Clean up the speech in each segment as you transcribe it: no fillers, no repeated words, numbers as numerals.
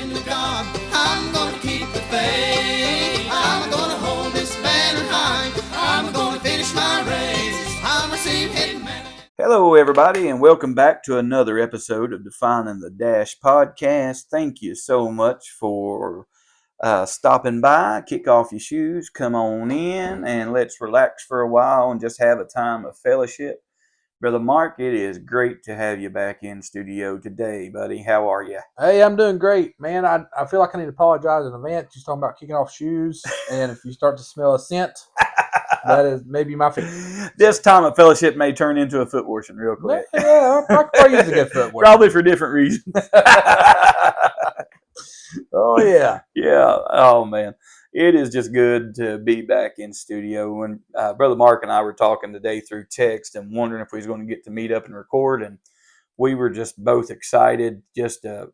hand of God. I'm gonna keep the faith. I'm gonna hold this banner high. I'm gonna finish my race. I'm receive hidden manna. Hello, everybody, and welcome back to another episode of Defining the Dash podcast. Thank you so much for stopping by. Kick off your shoes, come on in, and let's relax for a while and just have a time of fellowship. Brother Mark, it is great to have you back in studio today, buddy. How are you? Hey, I'm doing great, man. I feel like I need to apologize in advance. You're talking about kicking off shoes, and if you start to smell a scent, that is maybe my feet. This time of fellowship may turn into a foot washing real quick. Yeah, I could probably use a good foot wash. Probably for different reasons. Oh, yeah. Yeah. Oh, man. It is just good to be back in studio. When Brother Mark and I were talking today through text and wondering if we was going to get to meet up and record, and we were just both excited just to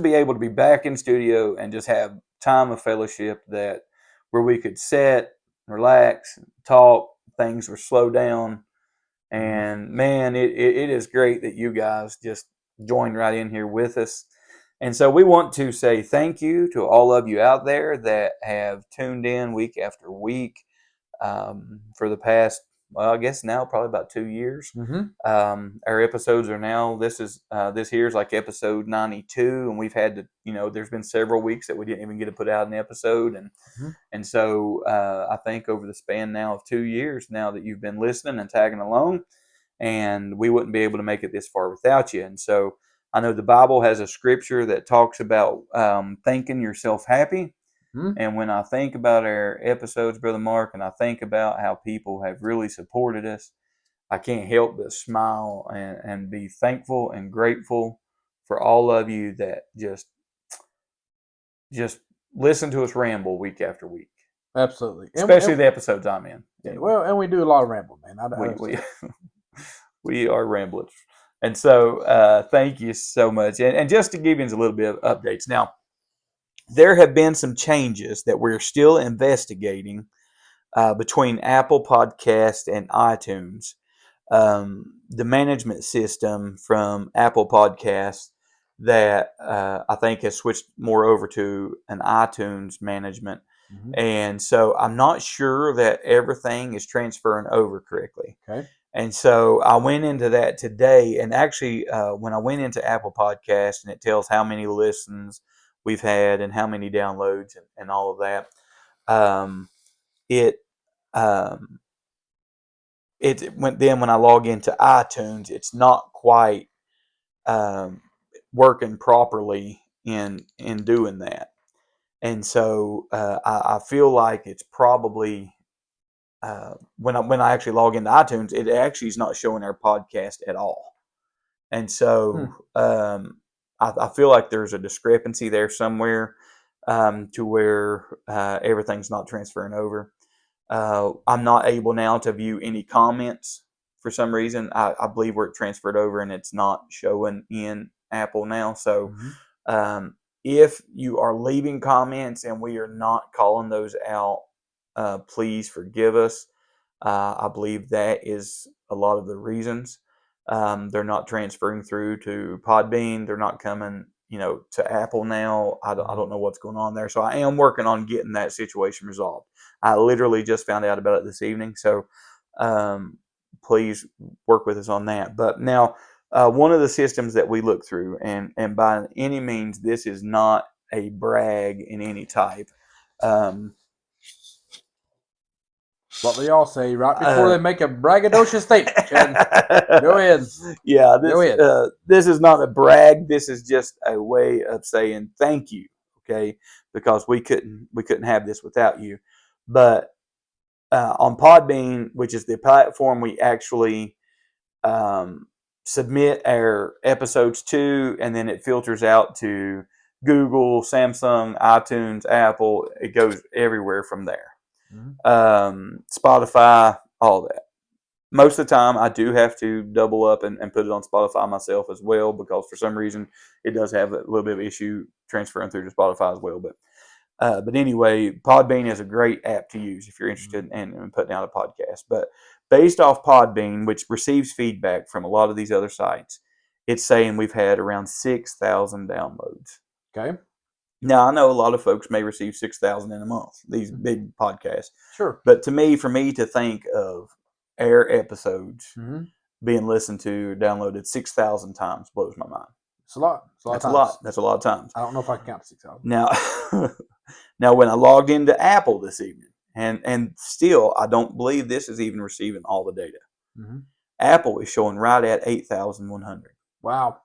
be able to be back in studio and just have time of fellowship that where we could sit, relax, talk, things were slowed down. And man, it is great that you guys just joined right in here with us. And so we want to say thank you to all of you out there that have tuned in week after week for the past, well, I guess now probably about 2 years. Our episodes are now, this here's like episode 92, and we've had to, there's been several weeks that we didn't even get to put out an episode. And so I think over the span now of 2 years now that you've been listening and tagging along, and we wouldn't be able to make it this far without you. And so I know the Bible has a scripture that talks about thinking yourself happy. And when I think about our episodes, Brother Mark, and I think about how people have really supported us, I can't help but smile and be thankful and grateful for all of you that just listen to us ramble week after week. Absolutely. Especially the episodes I'm in. Yeah, well, and we do a lot of ramble, man. We are ramblers. And so thank you so much. And just to give you a little bit of updates. Now, there have been some changes that we're still investigating between Apple Podcast and iTunes. The management system from Apple Podcasts that I think has switched more over to an iTunes management. And so I'm not sure that everything is transferring over correctly. Okay. And so I went into that today, and actually when I went into Apple Podcasts and it tells how many listens we've had and how many downloads and all of that, it went. Then when I log into iTunes, it's not quite working properly in doing that. And so I feel like it's probably when I actually log into iTunes, it actually is not showing our podcast at all. And so I feel like there's a discrepancy there somewhere to where everything's not transferring over. I'm not able now to view any comments for some reason. I believe we're transferred over and it's not showing in Apple now. So if you are leaving comments and we are not calling those out, please forgive us. I believe that is a lot of the reasons. They're not transferring through to Podbean. They're not coming, to Apple now. I don't know what's going on there. So I am working on getting that situation resolved. I literally just found out about it this evening. So please work with us on that. But now, one of the systems that we look through, and by any means, this is not a brag in any type. What they all say right before they make a braggadocious statement. Go ahead. Yeah, Go ahead. This is not a brag. This is just a way of saying thank you, okay? Because we couldn't have this without you. But on Podbean, which is the platform we actually submit our episodes to, and then it filters out to Google, Samsung, iTunes, Apple. It goes everywhere from there. Spotify, all that. Most of the time, I do have to double up and put it on Spotify myself as well, because for some reason it does have a little bit of issue transferring through to Spotify as well. But anyway, Podbean is a great app to use if you're interested in putting out a podcast. But based off Podbean, which receives feedback from a lot of these other sites, it's saying we've had around 6,000 downloads. Okay. Now, I know a lot of folks may receive 6,000 in a month, these big podcasts. Sure. But for me to think of air episodes Mm-hmm. being listened to or downloaded 6,000 times blows my mind. It's a lot. It's a lot That's of a times. lot. That's a lot of times. I don't know if I can count to 6,000. Now, now when I logged into Apple this evening, and still I don't believe this is even receiving all the data. Mm-hmm. Apple is showing right at 8,100. Wow.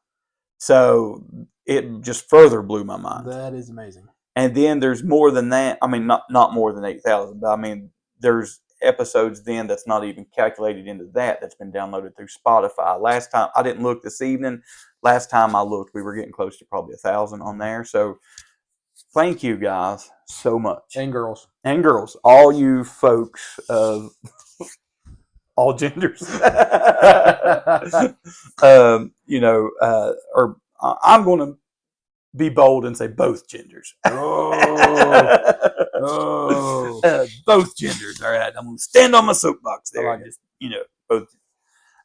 So it just further blew my mind. That is amazing. And then there's more than that. I mean, not more than 8,000, but I mean, there's episodes then that's not even calculated into that's been downloaded through Spotify. Last time, I didn't look this evening. Last time I looked, we were getting close to probably 1,000 on there. So thank you guys so much. And girls. And girls, all you folks of all genders. Or I'm going to be bold and say both genders. Both genders. All right, I'm going to stand on my soapbox there. I like it. Both.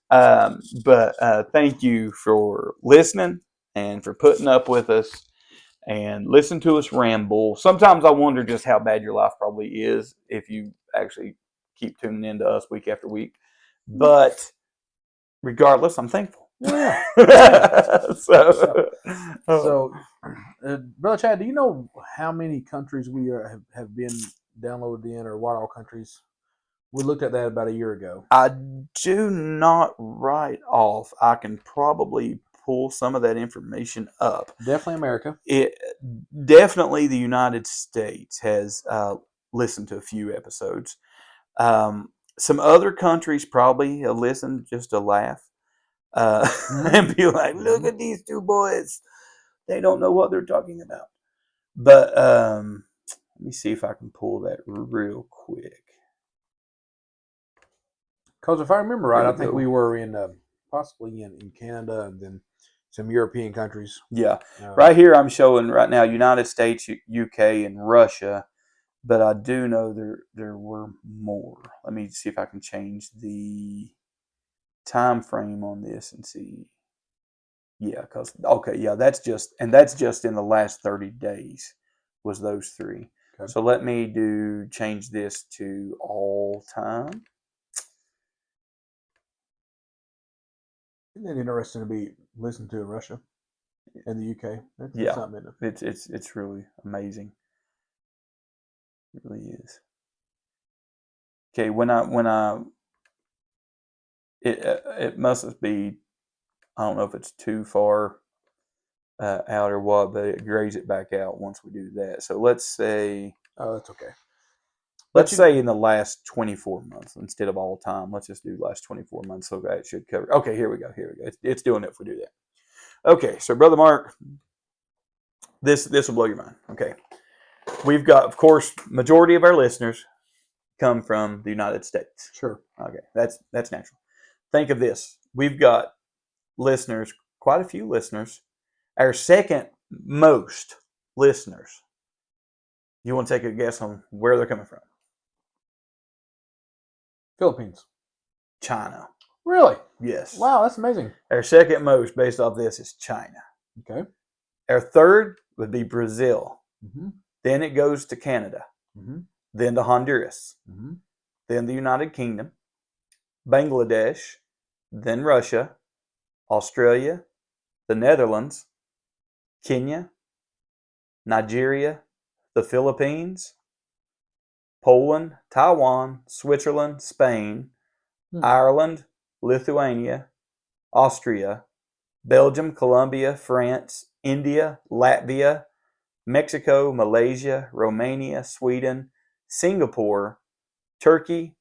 But thank you for listening and for putting up with us and listen to us ramble. Sometimes I wonder just how bad your life probably is if you actually keep tuning in to us week after week. But regardless, I'm thankful. Yeah. So, Brother Chad, do you know how many countries we have been downloaded in, or what all countries? We looked at that about a year ago. I do not right off. I can probably pull some of that information up. Definitely America. Definitely the United States has listened to a few episodes. Some other countries probably have listened just to laugh and be like, look at these two boys. They don't know what they're talking about. But let me see if I can pull that real quick. Because if I remember right, I think we were in possibly in Canada and then some European countries. Yeah. Right here I'm showing right now United States, UK, and Russia. But I do know there were more. Let me see if I can change the time frame on this and see. Yeah, that's just in the last 30 days was those three. Okay. So let me change this to all time. Isn't that interesting to be listened to in Russia and the UK? That's something. It's really amazing. It really is. Okay, it must be, I don't know if it's too far out or what, but it grays it back out once we do that. So let's say. Oh, that's okay. Let's say in the last 24 months instead of all time. Let's just do last 24 months. So that should cover. Okay, here we go. It's doing it if we do that. Okay, so Brother Mark, this will blow your mind. Okay, we've got, of course, majority of our listeners come from the United States. Sure. Okay, that's natural. Think of this. We've got listeners, quite a few listeners. Our second most listeners. You want to take a guess on where they're coming from? Philippines. China. Really? Yes. Wow, that's amazing. Our second most based off this is China. Okay. Our third would be Brazil. Mm-hmm. Then it goes to Canada. Mm-hmm. Then to Honduras. Mm-hmm. Then the United Kingdom. Bangladesh. Then Russia. Australia. The Netherlands. Kenya. Nigeria. The Philippines. Poland, Taiwan, Switzerland, Spain, Ireland, Lithuania, Austria, Belgium, Colombia, France, India, Latvia, Mexico, Malaysia, Romania, Sweden, Singapore, Turkey,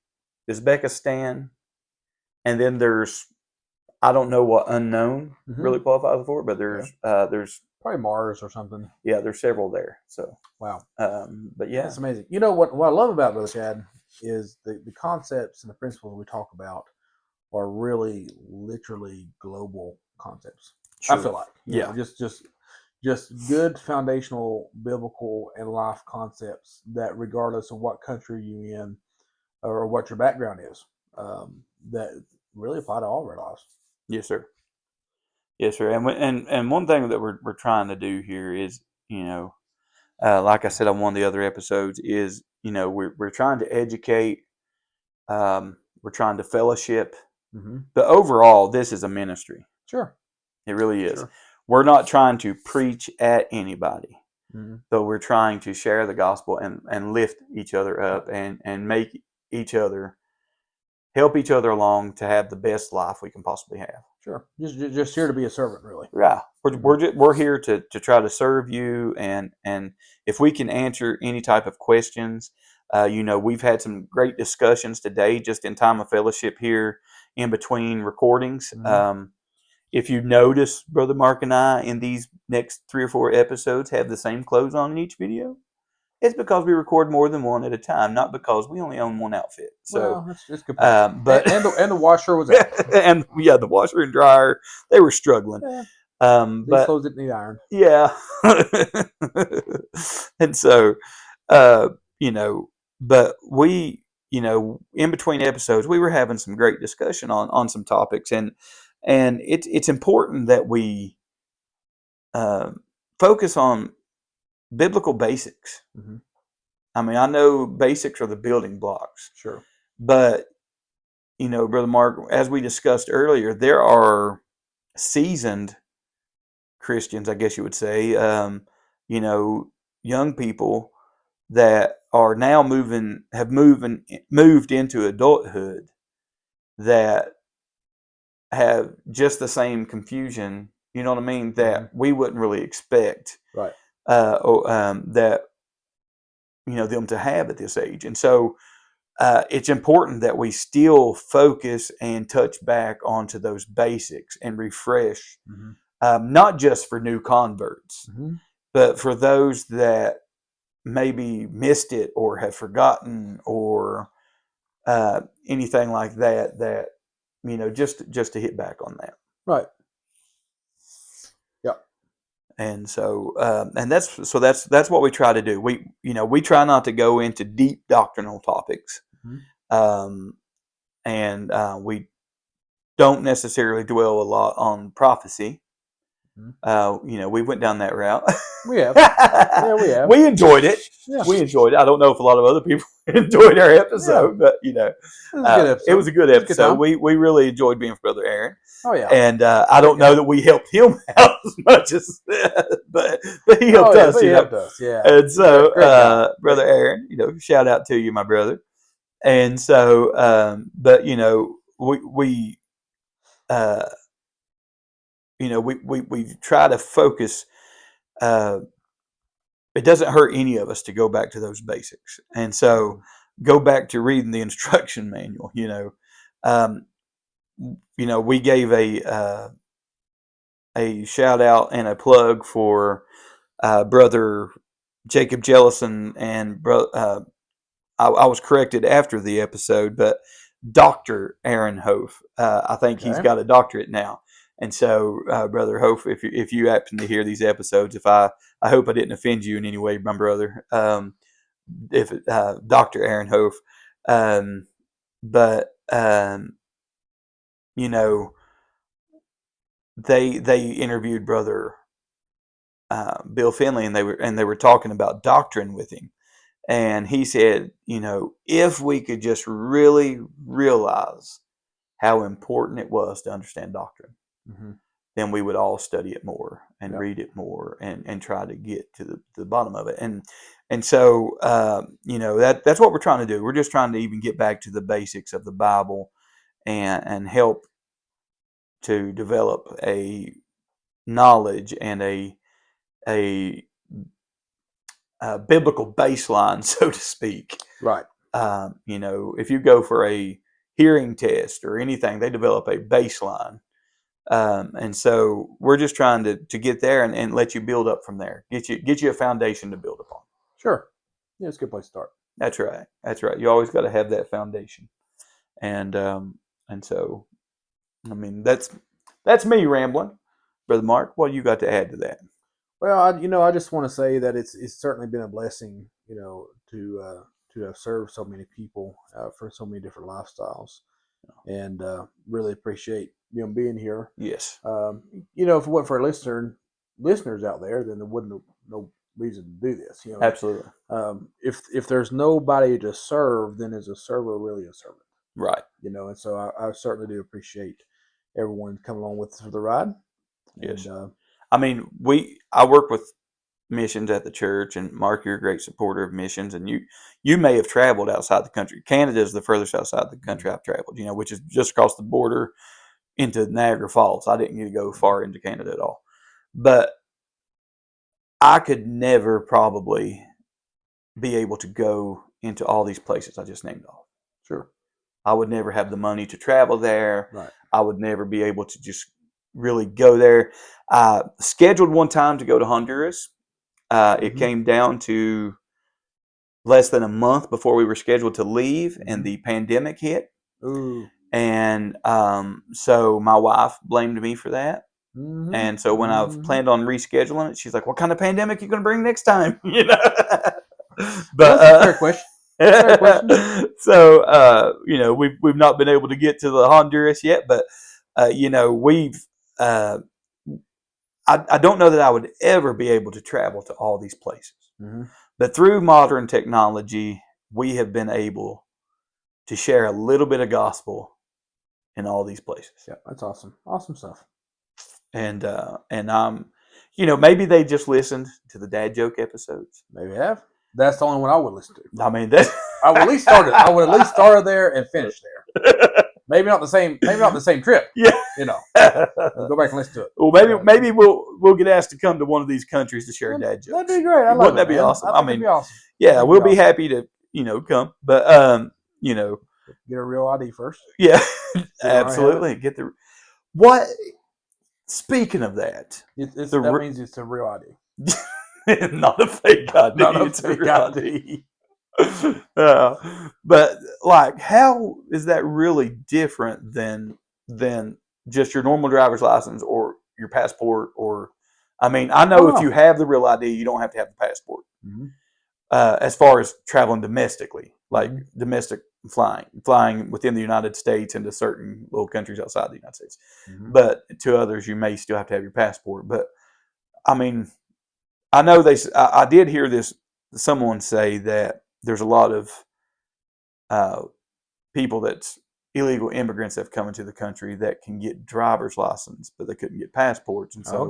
Uzbekistan, and then there's, I don't know what unknown really qualifies for, but there's probably Mars or something. Yeah, there's several there. So wow. But yeah, that's amazing. You know what I love about Brother Chad is the concepts and the principles we talk about are really literally global concepts. Sure. I feel like you know, just good foundational biblical and life concepts that regardless of what country you're in or what your background is, that really apply to all of our lives. Yes, sir. Yes, sir. And one thing that we're trying to do here is, like I said on one of the other episodes, is we're trying to educate, we're trying to fellowship, but overall, this is a ministry. Sure, it really is. Sure. We're not trying to preach at anybody, but we're trying to share the gospel and lift each other up and make each other, help each other along to have the best life we can possibly have. Sure, just here to be a servant, really. Yeah, we're here to try to serve you, and if we can answer any type of questions, we've had some great discussions today, just in time of fellowship here in between recordings. If you notice, Brother Mark and I in these next 3 or 4 episodes have the same clothes on in each video, it's because we record more than one at a time, not because we only own one outfit. So, that's good. But and the washer was out. and the washer and dryer, they were struggling. Yeah. These But clothes didn't need iron. yeah, and so but we, in between episodes, we were having some great discussion on some topics, and it's important that we focus on biblical basics. I mean, I know basics are the building blocks. Sure. But, Brother Mark, as we discussed earlier, there are seasoned Christians, I guess you would say, young people that are now have moved into adulthood that have just the same confusion, you know what I mean, that we wouldn't really expect. Right. That them to have at this age. And so it's important that we still focus and touch back onto those basics and refresh, not just for new converts, but for those that maybe missed it or have forgotten or anything like that, just to hit back on that. Right. And so, that's what we try to do. We try not to go into deep doctrinal topics, and we don't necessarily dwell a lot on prophecy. We went down that route. We have. Yeah, we have. We enjoyed it. Yeah. We enjoyed it. I don't know if a lot of other people enjoyed our episode, but it was a good episode. We really enjoyed being with Brother Aaron. Oh yeah. And I don't know that we helped him out as much as, but he helped us. He helped us. Yeah. And so, Brother Aaron, shout out to you, my brother. And so, but we try to focus. It doesn't hurt any of us to go back to those basics, and so go back to reading the instruction manual. We gave a shout out and a plug for Brother Jacob Jellison, and I was corrected after the episode, but Dr. Aaron Hof. I think he's got a doctorate now. And so, Brother Hof, if you happen to hear these episodes, I hope I didn't offend you in any way, my brother. Dr. Aaron Hof, they interviewed Brother Bill Finley, and they were talking about doctrine with him, and he said, if we could just really realize how important it was to understand doctrine, then we would all study it more and read it more and try to get to the bottom of it. And so, that's what we're trying to do. We're just trying to even get back to the basics of the Bible and help to develop a knowledge and a biblical baseline, so to speak. Right. If you go for a hearing test or anything, they develop a baseline. And so we're just trying to get there and let you build up from there. Get you a foundation to build upon. Sure. Yeah, it's a good place to start. That's right. You always got to have that foundation. And so, I mean, that's me rambling. Brother Mark, what do you got to add to that? Well, I just want to say that it's certainly been a blessing, to have served so many people for so many different lifestyles, and really appreciate being here. Yes. If it wasn't for listeners out there, then there wouldn't no reason to do this. You know, Absolutely. If there's nobody to serve, then is a server really a servant? Right. You know, and so I certainly do appreciate everyone coming along with us for the ride. Yes. And, I mean, I work with missions at the church, and Mark, you're a great supporter of missions, and you may have traveled outside the country. Canada is the furthest outside the country I've traveled, you know, which is just across the border into Niagara Falls. I didn't get to go far into Canada at all. But I could never probably be able to go into all these places I just named off. sure. I would never have the money to travel there. Right. I would never be able to just really go there. I scheduled one time to go to Honduras. It came down to less than a month before we were scheduled to leave, and the pandemic hit. Ooh. And so my wife blamed me for that. And so when I've planned on rescheduling it, she's like, "What kind of pandemic are you going to bring next time?" You know. But That's a fair question. Fair question. So you know, we've not been able to get to the Honduras yet, but you know, we've. I don't know that I would ever be able to travel to all these places, but through modern technology, we have been able to share a little bit of gospel in all these places. Yeah, that's awesome. Awesome stuff. And I'm, you know, maybe they just listened to the dad joke episodes. Maybe have. That's the only one I would listen to. I mean, that's I would at least start it. I would at least start there and finish there. Maybe not the same. Maybe not the same trip. Yeah. You know, go back and listen to it. Well, maybe we'll get asked to come to one of these countries to share dad jokes. That'd be great. I love Wouldn't it, that be man. awesome? I mean, be awesome. Yeah, we'll be happy to, you know, come. But you know, get a real ID first. Yeah, absolutely. Get the what. Speaking of that, that means it's a real ID. Not a fake ID. Not a it's fake a real ID. But like, how is that really different than just your normal driver's license or your passport? Or, I mean, I know if you have the real ID, you don't have to have the passport. As far as traveling domestically, like domestic flying within the United States into certain little countries outside the United States. But to others, you may still have to have your passport. But I mean, I know I did hear this. Someone say that there's a lot of people that's illegal immigrants that have come into the country that can get driver's license, but they couldn't get passports, and so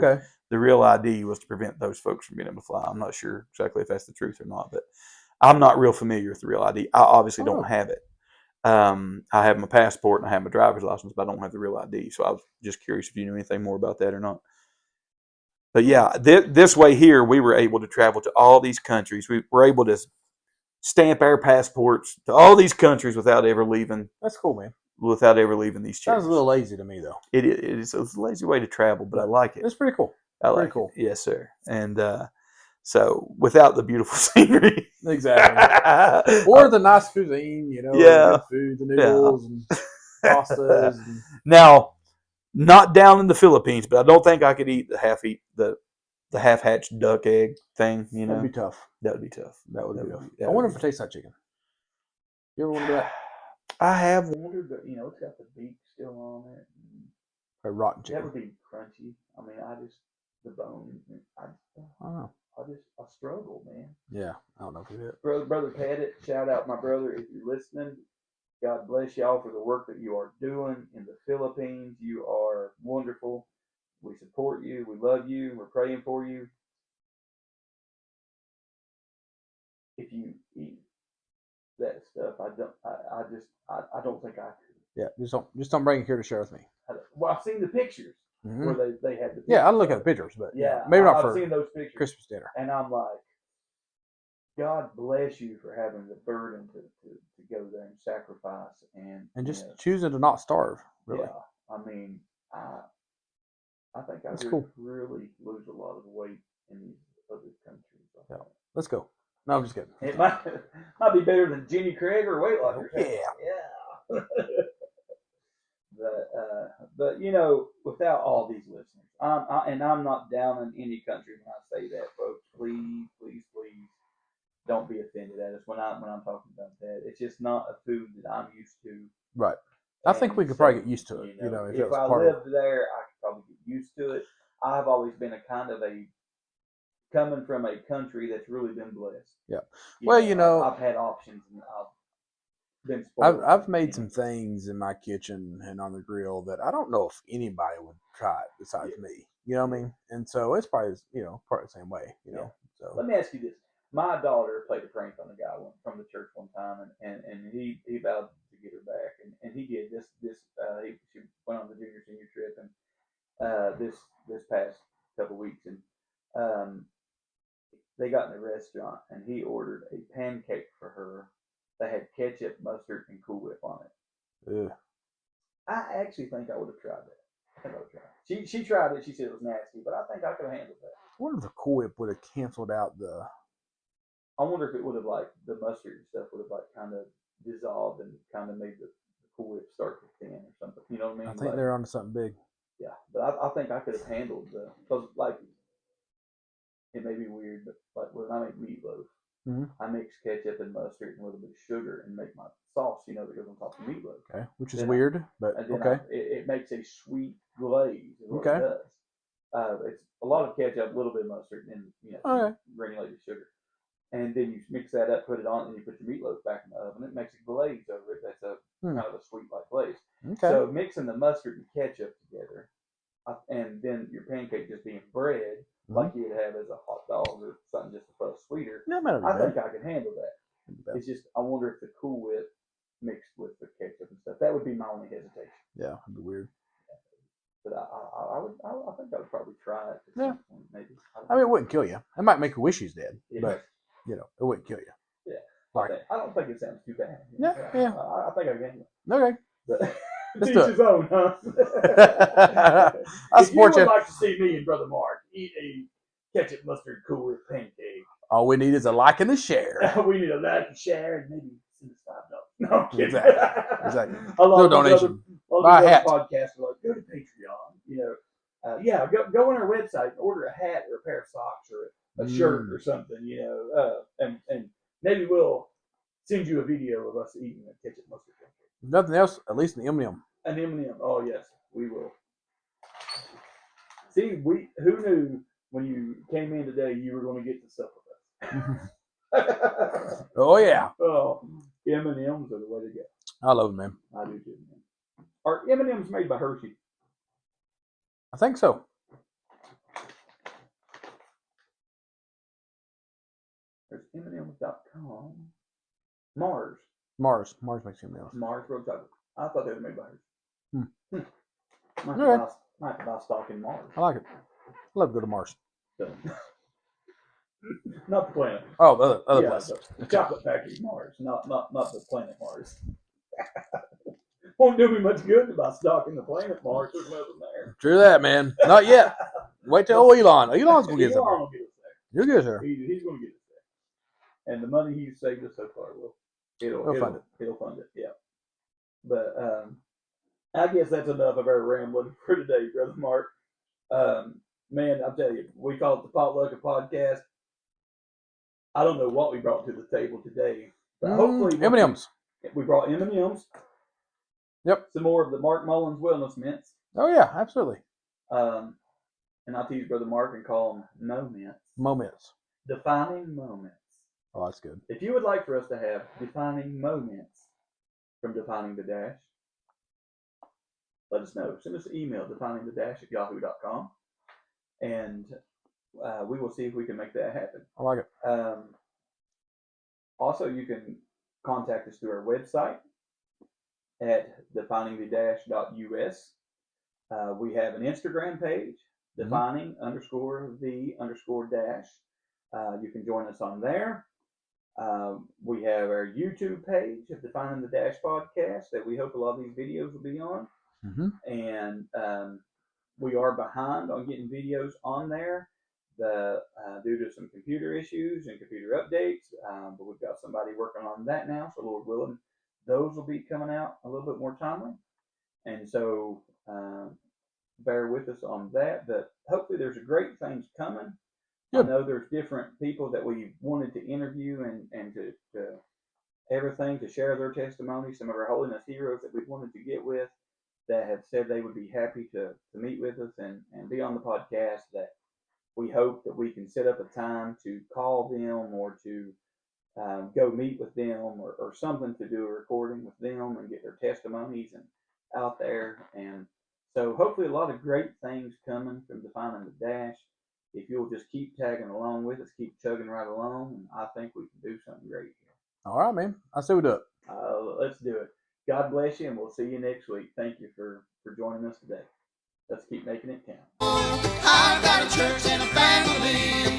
the real ID was to prevent those folks from being able to fly. I'm not sure exactly if that's the truth or not, but I'm not real familiar with the real ID. I obviously don't have it. I have my passport and I have my driver's license, but I don't have the real ID. So I was just curious if you knew anything more about that or not. But yeah, this way here, we were able to travel to all these countries. We were able to stamp our passports to all these countries without ever leaving. That's cool, man. Without ever leaving these chairs. Sounds a little lazy to me, though. It is a lazy way to travel, but I like it. It's pretty cool. I like it. Yes, sir. And so without the beautiful scenery, exactly, or the nice cuisine, you know, the food, the noodles and pastas. And... Now, not down in the Philippines, but I don't think I could eat the half-hatched duck egg thing. You know, that'd be tough. That would be tough. That would be tough. I wonder if it tastes like chicken. You ever wonder that? I have wondered, but you know, it's got the beak still on it. A rotten chicken. That would be crunchy. I mean, the bone. I don't know. I struggle, man. Yeah, I don't know if we did. Brother Pettit, shout out my brother if you're listening. God bless y'all for the work that you are doing in the Philippines. You are wonderful. We support you. We love you. We're praying for you. If you eat that stuff, I don't think I could. Yeah, just don't bring it here to share with me. Well, I've seen the pictures where they had the pictures. Yeah, I'll look at the pictures, but maybe not for I've seen those pictures. Christmas dinner. And I'm like, God bless you for having the burden to go there and sacrifice and just choosing to not starve. Really. Yeah, I mean, I think I really lose a lot of weight in these other countries. Yeah. Let's go. No, I'm just kidding. It might be better than Jenny Craig or Weight Loss. Yeah. But you know, without all these listeners, I'm not down in any country when I say that, folks. Please don't be offended at us when I'm talking about that. It's just not a food that I'm used to. Right. I think we could probably get used to it. You know, if I lived there, I could probably get used to it. I've always been a kind of a coming from a country that's really been blessed. Yeah. Well, I've had options and I've been spoiled. I've made some things in my kitchen and on the grill that I don't know if anybody would try it besides me. You know what I mean? And so it's probably part of the same way. So Let me ask you this: my daughter played a prank on a guy from the church one time, and he vowed to get her back, and he did this. She went on the junior senior trip, and this past couple weeks, and they got in the restaurant, and he ordered a pancake for her that had ketchup, mustard, and Cool Whip on it. ugh. I actually think I would have tried that. I think I would have tried it. She tried it. She said it was nasty, but I think I could have handled that. I wonder if the Cool Whip would have canceled out the. I wonder if it would have the mustard and stuff would have kind of dissolved and kind of made the Cool Whip start to thin or something. You know what I mean? I think they're onto something big. Yeah, but I think I could have handled because it may be weird, but when I make meatloaf, I mix ketchup and mustard and a little bit of sugar and make my sauce, that goes on top of meatloaf. Okay, which is weird, but okay. It makes a sweet glaze. Is what Okay. It does. It's a lot of ketchup, a little bit of mustard, and granulated sugar. And then you mix that up, put it on, and you put your meatloaf back in the oven. It makes a glaze over it. That's kind of a sweet-like glaze. Okay. So mixing the mustard and ketchup together, and then your pancake just being bread, like you'd have as a hot dog or something just a little sweeter. I think I could handle that. It's just, I wonder if the Cool Whip mixed with the ketchup and stuff, that would be my only hesitation. Yeah, it'd be weird. But I think I would probably try it. Yeah. Maybe. I mean, it wouldn't kill you. It might make you wish he's dead, but it wouldn't kill you. Yeah. I don't think it sounds too bad. Yeah. I think I can handle it. Okay. But Let's teach do it. his own, huh? I If you support would you. like to see me and Brother Mark eat a ketchup mustard Cool Whip pancake, All we need is a like and a share. we need a like and share and maybe send us $5. No, I'm kidding. Exactly. A lot No of these donation. other Buy a hat. podcasts are like, go to Patreon. Go on our website and order a hat or a pair of socks or a shirt or something, and maybe we'll send you a video of us eating a ketchup mustard pancake. Nothing else, at least an M&M. An M&M. Oh yes, we will. See, who knew when you came in today you were going to get to sup with us? Oh yeah. Oh, M&Ms are the way to go. I love them, man. I do too, man. Are M&Ms made by Hershey? I think so. There's M&Ms.com. Mars makes M&Ms. Mars Road Chocolate. I thought they were made by Hershey. Might Alright. have to buy stock in Mars. I like it. I love to go to Mars. Not the planet. Oh, the other place. The chocolate factory Mars, not the planet Mars. Won't do me much good to buy stock in the planet Mars. There's nothing there. True that, man. Not yet. Wait till Elon. Elon's gonna get something. Elon will get us there. You'll get her. He's going to get us there. And the money he's saved us so far it'll fund it. It'll fund it. Yeah. But I guess that's enough of our rambling for today, Brother Mark. Man, I'll tell you, we call it the Potluck Podcast. I don't know what we brought to the table today, but hopefully M&Ms. We brought M&Ms. Yep. Some more of the Mark Mullins Wellness Mints. Oh yeah, absolutely. And I'll tease Brother Mark and call them Moments. Defining moments. Oh, that's good. If you would like for us to have defining moments from Defining the Dash, let us know. Send us an email, definingthedash@yahoo.com, and we will see if we can make that happen. I like it. Also, you can contact us through our website at definingthedash.us. We have an Instagram page, defining_the_dash. You can join us on there. We have our YouTube page of Defining the Dash Podcast that we hope a lot of these videos will be on. And we are behind on getting videos on there due to some computer issues and computer updates. But we've got somebody working on that now, so Lord willing, those will be coming out a little bit more timely. And so bear with us on that. But hopefully there's great things coming. Good. I know there's different people that we wanted to interview and to everything, to share their testimony, some of our holiness heroes that we wanted to get with that have said they would be happy to meet with us and be on the podcast, that we hope that we can set up a time to call them or to go meet with them or something to do a recording with them and get their testimonies and out there. And so hopefully a lot of great things coming from Defining the Dash. If you'll just keep tagging along with us, keep chugging right along, and I think we can do something great here. All right, man. I say we do it. Let's do it. God bless you, and we'll see you next week. Thank you for joining us today. Let's keep making it count. I've got a church and a family, and